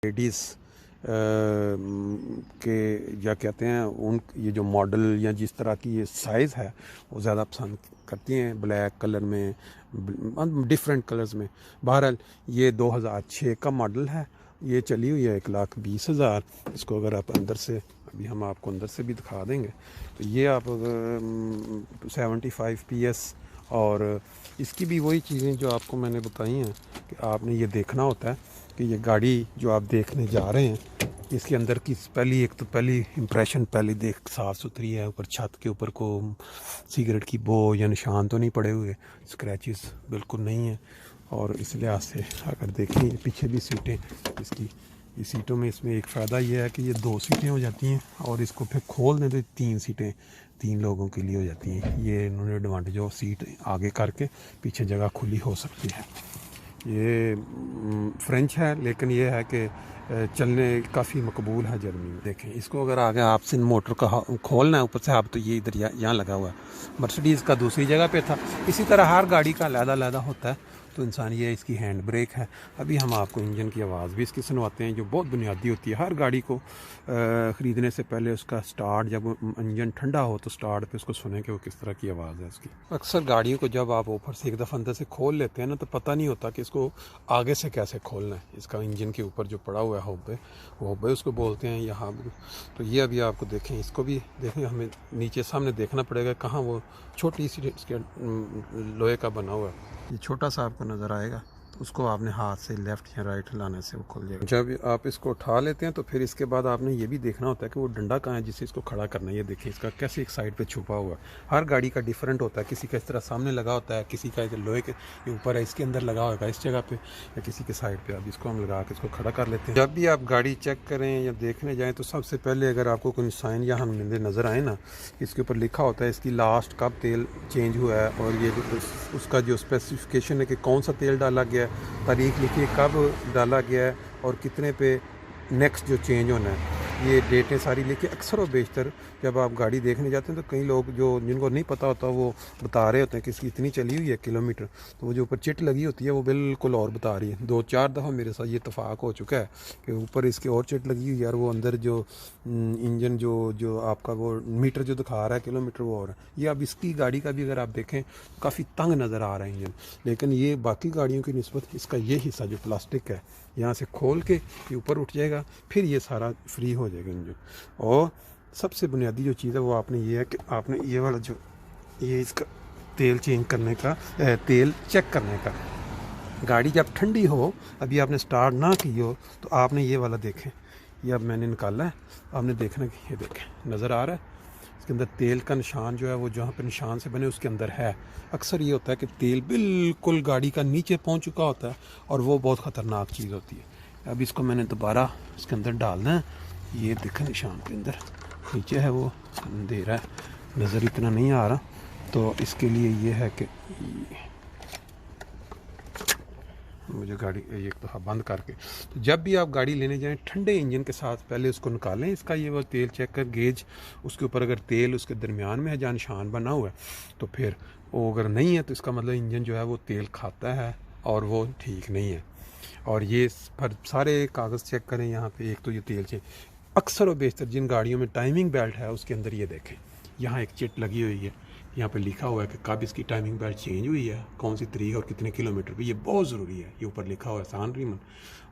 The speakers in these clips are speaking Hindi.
लेडीज़ के या कहते हैं उन ये जो मॉडल या जिस तरह की ये साइज़ है वो ज़्यादा पसंद करती हैं, ब्लैक कलर में, डिफरेंट कलर्स में। बहरहाल ये 2006 का मॉडल है, ये चली हुई है 1,20,000। इसको अगर आप अंदर से, अभी हम आपको अंदर से भी दिखा देंगे, तो ये आप 75 PS। और इसकी भी वही चीज़ें जो आपको मैंने बताई हैं कि आपने ये देखना होता है कि ये गाड़ी जो आप देखने जा रहे हैं इसके अंदर की पहली इम्प्रेशन पहले देख साफ़ सुथरी है। ऊपर छत के ऊपर को सिगरेट की बो या निशान तो नहीं पड़े हुए, स्क्रैचेस बिल्कुल नहीं है। और इस लिहाज से अगर देखें पीछे भी सीटें इसकी, इस सीटों में इसमें एक फ़ायदा ये है कि ये 2 सीटें हो जाती हैं और इसको फिर खोल दें तो 3 सीटें 3 लोगों के लिए हो जाती हैं। ये इन्होंने एडवांटेज हो, सीट आगे करके पीछे जगह खुली हो सकती है। ये फ्रेंच है लेकिन ये है कि चलने काफ़ी मकबूल है जर्मनी में। देखें इसको अगर आगे आपसे मोटर का खोलना है ऊपर से, आप तो ये इधर यहाँ लगा हुआ है। मर्सिडीज़ का दूसरी जगह पे था। इसी तरह हर गाड़ी का अलग-अलग होता है। तो इंसान, ये इसकी हैंड ब्रेक है। अभी हम आपको इंजन की आवाज़ भी इसकी सुनवाते हैं जो बहुत बुनियादी होती है। हर गाड़ी को ख़रीदने से पहले उसका स्टार्ट, जब इंजन ठंडा हो तो स्टार्ट पे उसको सुने कि वो किस तरह की आवाज़ है उसकी। अक्सर गाड़ियों को जब आप ऊपर से एक दफ़ा अंदर से खोल लेते हैं ना, तो पता नहीं होता कि इसको आगे से कैसे खोलना है। इसका इंजन के ऊपर जो पड़ा हुआ है होबे उसको बोलते हैं यहाँ। तो ये अभी आपको देखें, इसको भी देखें, हमें नीचे सामने देखना पड़ेगा कहाँ वो छोटी सी इसके लोहे का बना हुआ है। ये छोटा सा आपको नज़र आएगा, तो उसको आपने हाथ से लेफ़्ट या राइट हिलाने से वो खुल जाएगा। जब आप इसको उठा लेते हैं तो फिर इसके बाद आपने ये भी देखना होता है कि वो डंडा कहाँ है जिससे इसको खड़ा करना है। ये देखिए इसका कैसे एक साइड पे छुपा हुआ है। हर गाड़ी का डिफरेंट होता है, किसी का इस तरह सामने लगा होता है, किसी का लोहे के ऊपर है, इसके अंदर लगा होगा इस जगह पे, या किसी के साइड पे। अब इसको हम लगा के इसको खड़ा कर लेते हैं। जब भी आप गाड़ी चेक करें या देखने जाएँ तो सबसे पहले अगर आपको कोई साइन या हम नज़र आए ना, इसके ऊपर लिखा होता है इसकी लास्ट कब तेल चेंज हुआ है, और ये उसका जो स्पेसिफिकेशन है कि कौन सा तेल डाला गया है, तारीख लिखी है कब डाला गया है और कितने पे नेक्स्ट जो चेंज होना है, ये डेटें सारी लिखी। अक्सर व बेशतर जब आप गाड़ी देखने जाते हैं तो कई लोग जो जिनको नहीं पता होता वो बता रहे होते हैं कि इसकी इतनी चली हुई है किलोमीटर, तो वो जो ऊपर चिट लगी होती है वो बिल्कुल और बता रही है। 2-4 दफ़ा मेरे साथ ये इत्तेफाक हो चुका है कि ऊपर इसके और चिट लगी हुई है और वो अंदर जो इंजन जो आपका वो मीटर जो दिखा रहा है किलोमीटर वो और है। ये अब इसकी गाड़ी का भी अगर आप देखें काफ़ी तंग नज़र आ रहा है इंजन, लेकिन ये बाकी गाड़ियों की निस्बत इसका ये हिस्सा जो प्लास्टिक है यहाँ से खोल के ये ऊपर उठ जाएगा, फिर ये सारा फ्री हो जाएगा इंजन। और सबसे बुनियादी जो चीज़ है वो आपने ये है कि आपने ये वाला जो ये इसका तेल चेंज करने का, तेल चेक करने का, गाड़ी जब ठंडी हो, अभी आपने स्टार्ट ना की हो, तो आपने ये वाला देखें, ये अब मैंने निकाला है, आपने देखना कि ये देखें नज़र आ रहा है इसके अंदर तेल का निशान जो है वो जहाँ पे निशान से बने उसके अंदर है। अक्सर ये होता है कि तेल बिल्कुल गाड़ी का नीचे पहुँच चुका होता है और वो बहुत ख़तरनाक चीज़ होती है। अब इसको मैंने दोबारा इसके अंदर डालना है। ये देखें निशान के अंदर नीचे है, वो अंधेरा है, नज़र इतना नहीं आ रहा, तो इसके लिए ये है कि मुझे गाड़ी एक दफ़ा बंद करके, तो जब भी आप गाड़ी लेने जाएं ठंडे इंजन के साथ पहले उसको निकालें। इसका ये वो तेल चेक कर गेज, उसके ऊपर अगर तेल उसके दरमियान में है जहाँ निशान बना हुआ है तो फिर वो अगर नहीं है तो इसका मतलब इंजन जो है वो तेल खाता है और वो ठीक नहीं है। और ये पर सारे कागज़ चेक करें यहाँ पे। एक तो ये तेल चेक अक्सर व बेशतर जिन गाड़ियों में टाइमिंग बेल्ट है उसके अंदर ये देखें यहाँ एक चिट लगी हुई है, यहाँ पे लिखा हुआ है कि कब इसकी टाइमिंग बेल्ट चेंज हुई है, कौन सी तारीख और कितने किलोमीटर पे। ये बहुत ज़रूरी है, ये ऊपर लिखा हुआ है सान रीमन।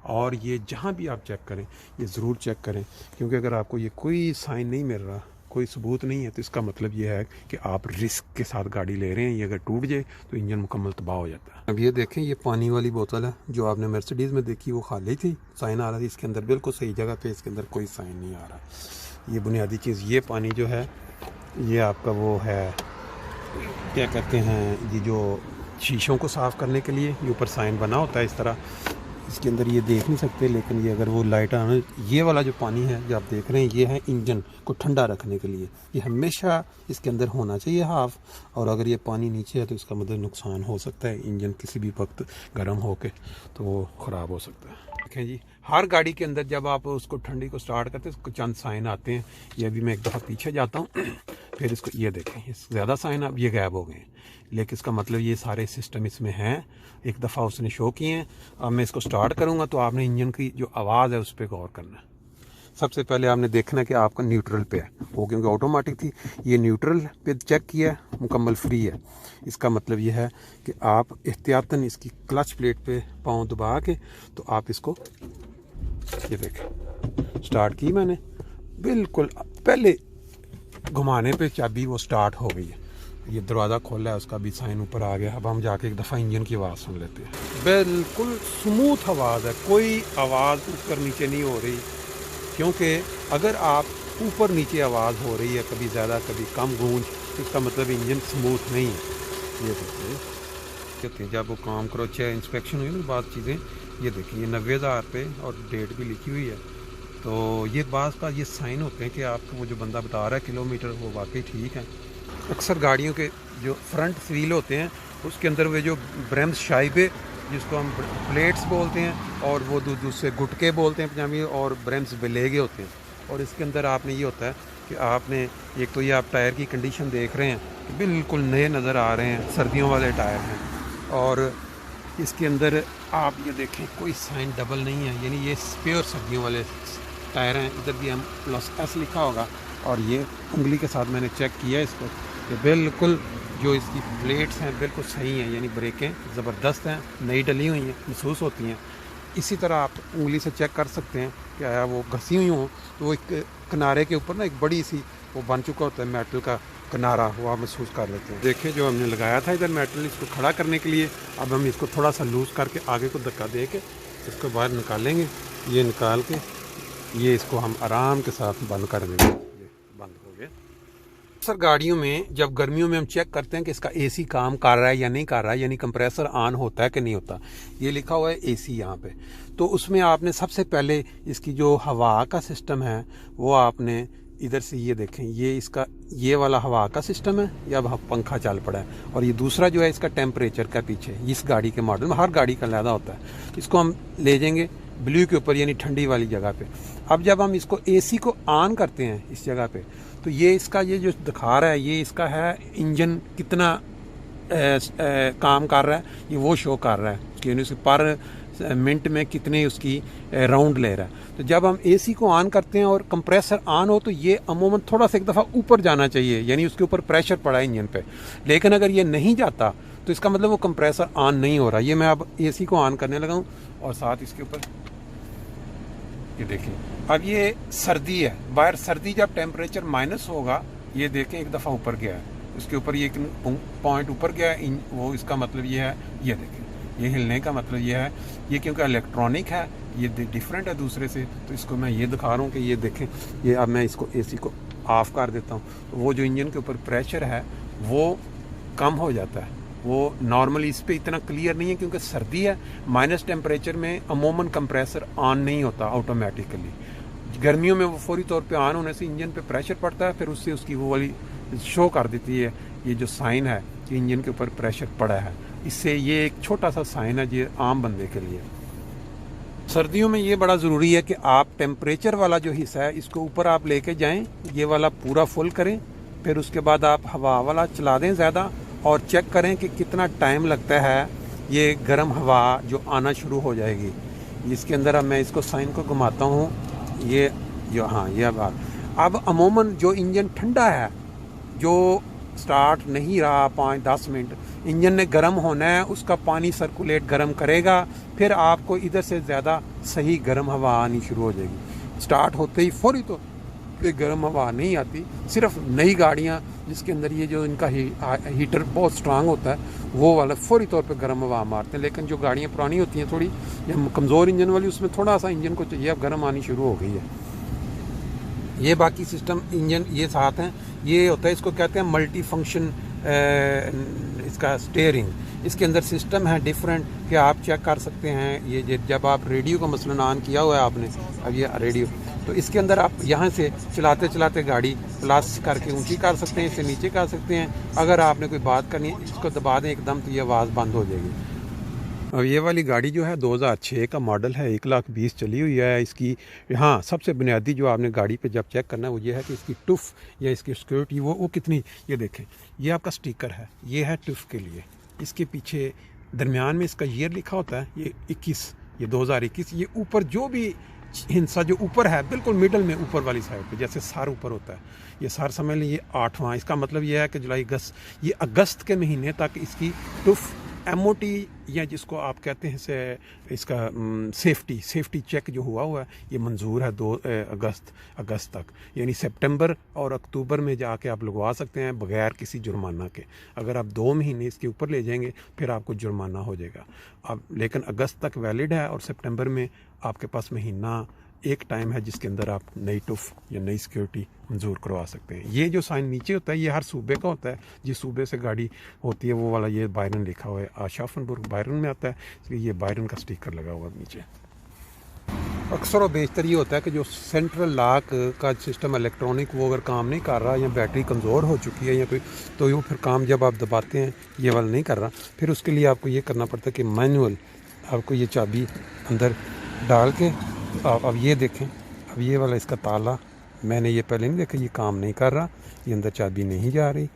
और ये जहाँ भी आप चेक करें ये ज़रूर चेक करें, क्योंकि अगर आपको ये कोई साइन नहीं मिल रहा, कोई सबूत नहीं है, तो इसका मतलब ये है कि आप रिस्क के साथ गाड़ी ले रहे हैं। ये अगर टूट जाए तो इंजन मुकम्मल तबाह हो जाता है। अब ये देखें, ये पानी वाली बोतल है जो आपने मर्सिडीज़ में देखी, वो खाली थी, साइन आ रहा था इसके अंदर, बिल्कुल सही जगह पे इसके अंदर कोई साइन नहीं आ रहा। ये बुनियादी चीज़, ये पानी जो है ये आपका वो है, क्या कहते हैं, ये जो शीशों को साफ़ करने के लिए ये ऊपर साइन बना होता है इस तरह, इसके अंदर ये देख नहीं सकते, लेकिन ये अगर वो लाइट आने, ये वाला जो पानी है जो आप देख रहे हैं ये है इंजन को ठंडा रखने के लिए। ये हमेशा इसके अंदर होना चाहिए हाफ, और अगर ये पानी नीचे है तो इसका मतलब नुकसान हो सकता है, इंजन किसी भी वक्त गर्म होके तो वो ख़राब हो सकता है। देखें जी, हर गाड़ी के अंदर जब आप उसको ठंडी को स्टार्ट करते हैं उसको चंद साइन आते हैं। ये अभी मैं एक दफ़ा पीछे जाता हूँ फिर इसको ये देखें ज़्यादा साइन अब ये गायब हो गए, लेकिन इसका मतलब ये सारे सिस्टम इसमें हैं, एक दफ़ा उसने शो किए हैं। अब मैं इसको स्टार्ट करूँगा तो आपने इंजन की जो आवाज़ है उस पर गौर करना है। सबसे पहले आपने देखना कि आपका न्यूट्रल पे है, वो क्योंकि ऑटोमेटिक थी, ये न्यूट्रल पे चेक किया है, मुकम्मल फ्री है। इसका मतलब ये है कि आप एहतियातन इसकी क्लच प्लेट पे पाँव दबा के तो आप इसको ये देखें स्टार्ट की मैंने, बिल्कुल पहले घुमाने पे चाबी वो स्टार्ट हो गई है। ये दरवाज़ा खोला है, उसका भी साइन ऊपर आ गया। अब हम जाके एक दफ़ा इंजन की आवाज़ सुन लेते हैं। बिल्कुल स्मूथ आवाज़ है, कोई आवाज़ ऊपर नीचे नहीं हो रही, क्योंकि अगर आप ऊपर नीचे आवाज़ हो रही है, कभी ज़्यादा कभी कम गूंज, तो इसका मतलब इंजन स्मूथ नहीं है। ये देखिए कहते हैं जब वो काम करो चाहे इंस्पेक्शन हुई ना बात चीज़ें, ये देखिए 90,000 पे और डेट भी लिखी हुई है। तो ये बात का ये साइन होते हैं कि आपको वो जो बंदा बता रहा है किलोमीटर वो वाकई ठीक है। अक्सर गाड़ियों के जो फ्रंट व्हील होते हैं उसके अंदर वे जो ब्रेम्स शाइबे जिसको हम प्लेट्स बोलते हैं और वो दूसरे गुटके बोलते हैं पंजाबी, और ब्रेम्स बेलेगे होते हैं। और इसके अंदर आपने ये होता है कि आपने एक तो ये आप टायर की कंडीशन देख रहे हैं कि बिल्कुल नए नज़र आ रहे हैं, सर्दियों वाले टायर हैं। और इसके अंदर आप ये देखें कोई साइन डबल नहीं है, यानी ये प्योर सर्दियों वाले टायर हैं। इधर भी हम +S लिखा होगा, और ये उंगली के साथ मैंने चेक किया इसको कि बिल्कुल जो इसकी प्लेट्स हैं बिल्कुल सही हैं, यानी ब्रेकें ज़बरदस्त हैं, नई डली हुई हैं, महसूस होती हैं। इसी तरह आप उंगली से चेक कर सकते हैं कि आया वो घसी हुई हों तो वो एक किनारे के ऊपर ना एक बड़ी सी वो बन चुका होता है मेटल का किनारा, वो आप महसूस कर लेते हैं। देखिए जो हमने लगाया था इधर मेटल इसको खड़ा करने के लिए, अब हम इसको थोड़ा सा लूज़ करके आगे को धक्का दे के इसको बाहर निकालेंगे। ये निकाल के ये इसको हम आराम के साथ बंद कर देंगे। ये बंद हो गया। अक्सर गाड़ियों में जब गर्मियों में हम चेक करते हैं कि इसका एसी काम कर रहा है या नहीं कर रहा है, यानी कंप्रेसर ऑन होता है कि नहीं होता, ये लिखा हुआ है एसी यहाँ पे, तो उसमें आपने सबसे पहले इसकी जो हवा का सिस्टम है वो आपने इधर से ये देखें, ये इसका ये वाला हवा का सिस्टम है, या अब पंखा चल पड़ा है, और ये दूसरा जो है इसका टेम्परेचर का पीछे इस गाड़ी के मॉडल में हर गाड़ी का अलग होता है। इसको हम ले जाएंगे ब्लू के ऊपर यानी ठंडी वाली जगह पे। अब जब हम इसको एसी को ऑन करते हैं इस जगह पे, तो ये इसका ये जो दिखा रहा है ये इसका है इंजन कितना काम कर रहा है, ये वो शो कर रहा है कि यानी पर मिनट में कितने उसकी राउंड ले रहा है। तो जब हम एसी को ऑन करते हैं और कंप्रेसर ऑन हो तो ये अमूमन थोड़ा सा एक दफ़ा ऊपर जाना चाहिए, यानी उसके ऊपर प्रेशर पड़ा है इंजन पे। लेकिन अगर ये नहीं जाता तो इसका मतलब वो कंप्रेसर ऑन नहीं हो रहा। ये मैं अब एसी को ऑन करने लगा हूँ और साथ इसके ऊपर ये देखें, अब ये सर्दी है, बाहर सर्दी जब टेम्परेचर माइनस होगा, ये देखें एक दफ़ा ऊपर गया है, उसके ऊपर ये पॉइंट ऊपर गया है, वो इसका मतलब ये है, ये देखें ये हिलने का मतलब ये है, ये क्योंकि इलेक्ट्रॉनिक है ये डिफरेंट है दूसरे से, तो इसको मैं ये दिखा रहा हूँ कि ये देखें, ये अब मैं इसको एसी को ऑफ कर देता हूँ तो वो जो इंजन के ऊपर प्रेशर है वो कम हो जाता है। वो नॉर्मली इस पे इतना क्लियर नहीं है क्योंकि सर्दी है, माइनस टेम्परेचर में अमूमन कंप्रेसर ऑन नहीं होता ऑटोमेटिकली। गर्मियों में वो फौरी तौर पे ऑन होने से इंजन पे प्रेशर पड़ता है, फिर उससे उसकी वो वाली शो कर देती है ये जो साइन है कि इंजन के ऊपर प्रेशर पड़ा है। इससे ये एक छोटा सा साइन है ये आम बंदे के लिए। सर्दियों में ये बड़ा ज़रूरी है कि आप टेम्परेचर वाला जो हिस्सा है इसको ऊपर आप लेके जाएं, ये वाला पूरा फुल करें, फिर उसके बाद आप हवा वाला चला दें ज़्यादा और चेक करें कि कितना टाइम लगता है ये गर्म हवा जो आना शुरू हो जाएगी। इसके अंदर अब मैं इसको साइन को घुमाता हूँ, ये जो हाँ ये अब अमूमन जो इंजन ठंडा है जो स्टार्ट नहीं रहा 5-10 मिनट, इंजन ने गर्म होना है, उसका पानी सर्कुलेट गर्म करेगा, फिर आपको इधर से ज़्यादा सही गर्म हवा आनी शुरू हो जाएगी। स्टार्ट होते ही फौरी तो गर्म हवा नहीं आती, सिर्फ नई गाड़ियाँ जिसके अंदर ये जो इनका हीटर बहुत स्ट्रांग होता है वो वाला फौरी तौर पे गर्म हवा मारते हैं। लेकिन जो गाड़ियाँ पुरानी होती हैं थोड़ी या कमज़ोर इंजन वाली, उसमें थोड़ा सा इंजन को चाहिए अब गर्म आनी शुरू हो गई है। ये बाकी सिस्टम इंजन ये साथ हैं, ये होता है इसको कहते हैं मल्टी फंक्शन इसका स्टीयरिंग। इसके अंदर सिस्टम है डिफरेंट कि आप चेक कर सकते हैं। ये जब आप रेडियो का मसलन ऑन किया हुआ है आपने, अब ये रेडियो, तो इसके अंदर आप यहाँ से चलाते चलाते गाड़ी प्लस करके ऊंची कर सकते हैं, इसे नीचे कर सकते हैं। अगर आपने कोई बात करनी है इसको दबा दें एकदम तो ये आवाज़ बंद हो जाएगी। अब ये वाली गाड़ी जो है 2006 का मॉडल है, 1,20,000 चली हुई है इसकी। हाँ, सबसे बुनियादी जो आपने गाड़ी पे जब चेक करना है वो ये है कि इसकी टुफ या इसकी सिक्योरिटी वो कितनी, ये देखें, ये आपका स्टिकर है, ये है टुफ के लिए। इसके पीछे दरमियान में इसका ईयर लिखा होता है, ये 21, ये 2021। ये ऊपर जो भी हिस्सा जो ऊपर है बिल्कुल मिडल में ऊपर वाली साइड पे, जैसे सार ऊपर होता है, ये सार समझ लें ये 8वां। इसका मतलब ये है कि जुलाई अगस्त, ये अगस्त के महीने तक इसकी टुफ MOT या जिसको आप कहते हैं से इसका सेफ्टी चेक जो हुआ है ये मंजूर है 2 अगस्त तक। यानी सितंबर और अक्टूबर में जाके आप लगवा सकते हैं बगैर किसी जुर्माना के। अगर आप 2 महीने इसके ऊपर ले जाएंगे फिर आपको जुर्माना हो जाएगा। अब लेकिन अगस्त तक वैलिड है और सितंबर में आपके पास महीना एक टाइम है जिसके अंदर आप नई टुफ या नई सिक्योरिटी मंजूर करवा सकते हैं। ये जो साइन नीचे होता है ये हर सूबे का होता है, जिस सूबे से गाड़ी होती है वो वाला ये बायरन लिखा हुआ है, आशाफनपुर बायरन में आता है, इसलिए ये बायरन का स्टिकर लगा हुआ है नीचे। अक्सर और बेशतर ये होता है कि जो सेंट्रल लॉक का सिस्टम इलेक्ट्रॉनिक वो अगर काम नहीं कर रहा या बैटरी कमज़ोर हो चुकी है या कोई, तो वो फिर काम जब आप दबाते हैं ये वाला नहीं कर रहा, फिर उसके लिए आपको ये करना पड़ता है कि मैनुअल आपको ये चाबी अंदर डाल के अब ये देखें, अब ये वाला इसका ताला मैंने ये पहले नहीं देखा, ये काम नहीं कर रहा, ये अंदर चाबी नहीं जा रही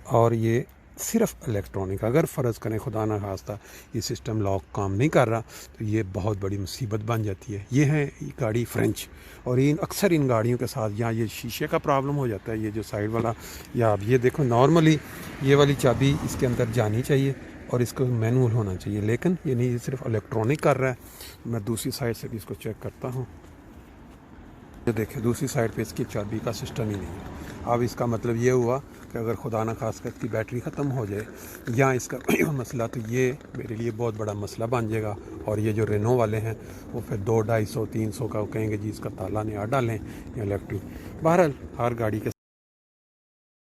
और ये सिर्फ इलेक्ट्रॉनिक। अगर फ़र्ज़ करें खुदा न खास्ता ये सिस्टम लॉक काम नहीं कर रहा तो ये बहुत बड़ी मुसीबत बन जाती है। ये है गाड़ी फ्रेंच, और इन अक्सर इन गाड़ियों के साथ यहाँ ये शीशे का प्रॉब्लम हो जाता है, ये जो साइड वाला, या आप ये देखो नॉर्मली ये वाली चाबी इसके अंदर जानी चाहिए और इसको मैनुअल होना चाहिए, लेकिन ये नहीं, ये सिर्फ इलेक्ट्रॉनिक कर रहा है। मैं दूसरी साइड से भी इसको चेक करता हूँ, ये देखिए दूसरी साइड पे इसकी चाबी का सिस्टम ही नहीं है। अब इसका मतलब ये हुआ कि अगर खुदा न खास्ता इसकी बैटरी ख़त्म हो जाए या इसका मसला, तो ये मेरे लिए बहुत बड़ा मसला बन जाएगा। और ये जो रेनो वाले हैं वो फिर 200, 250, 300 का कहेंगे जी इसका ताला नहीं आ डालें या इलेक्ट्रिक। बहरहाल हर गाड़ी के